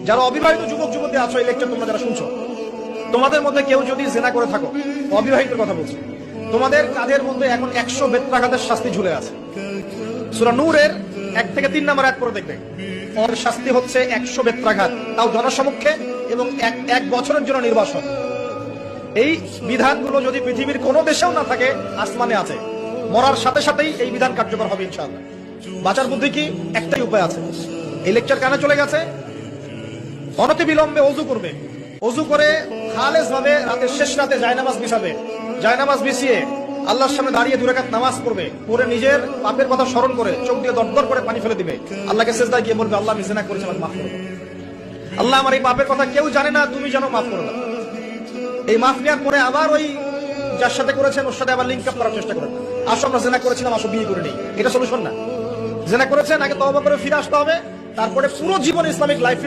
যারা অবিবাহিত যুবক যুবতী আছো, এই লেকচার তোমরা যারা শুনছো, তোমাদের মধ্যে কেউ যদি জিনা করে থাকো, অবিবাহিতের কথা বলছি, তোমাদের কাঁধের মধ্যে এখন 100 বেত্রাঘাতের শাস্তি ঝুলে আছে। সূরা নূরের 1 থেকে 3 নম্বর আয়াত পড়ে দেখবে, ওর শাস্তি হচ্ছে 100 বেত্রাঘাত, তাও জনসমক্ষে, এবং এক বছরের জন্য নির্বাসন। এই বিধানগুলো যদি পৃথিবীর কোনো দেশেও না থাকে, আসমানে আছে। মরার সাথে সাথেই এই বিধান কার্যকর হবে ইনশাআল্লাহ। বাঁচার বুদ্ধি কি? একটাই উপায় আছে। এই লেকচার কানে চলে গেছে, অনতি বিলম্বে ওযু করবে। ওযু করে খালেস ভাবে রাতের শেষ রাতে জায়নামাজ বিছাবে। জায়নামাজ বিছিয়ে আল্লাহর সামনে দাঁড়িয়ে 2 রাকাত নামাজ পড়বে। পরে নিজের পাপের কথা স্মরণ করে চোখ দিয়ে দরদর করে পানি ফেলে দিবে। আল্লাহকে সিজদায় গিয়ে বলবে, আল্লাহ আমি জিনা করেছি, আমাকে মাফ করে দাও। আল্লাহ আমার এই পাপের কথা কেউ জানে না, তুমি যেন মাফ করে দাও। এই মাফ নেওয়ার পরে আবার ওই যার সাথে করেছেন ওর সাথে আবার লিঙ্ক আপ করার চেষ্টা করেন। আসো আমরা জিনা করেছিলাম, আসো বিয়ে করে নেই। এটা সলিউশন না। জিনা করেছেন, আগে তওবা করে ফিরে আসতে হবে, তারপরে পুরো জীবন ইসলামিক লাইফ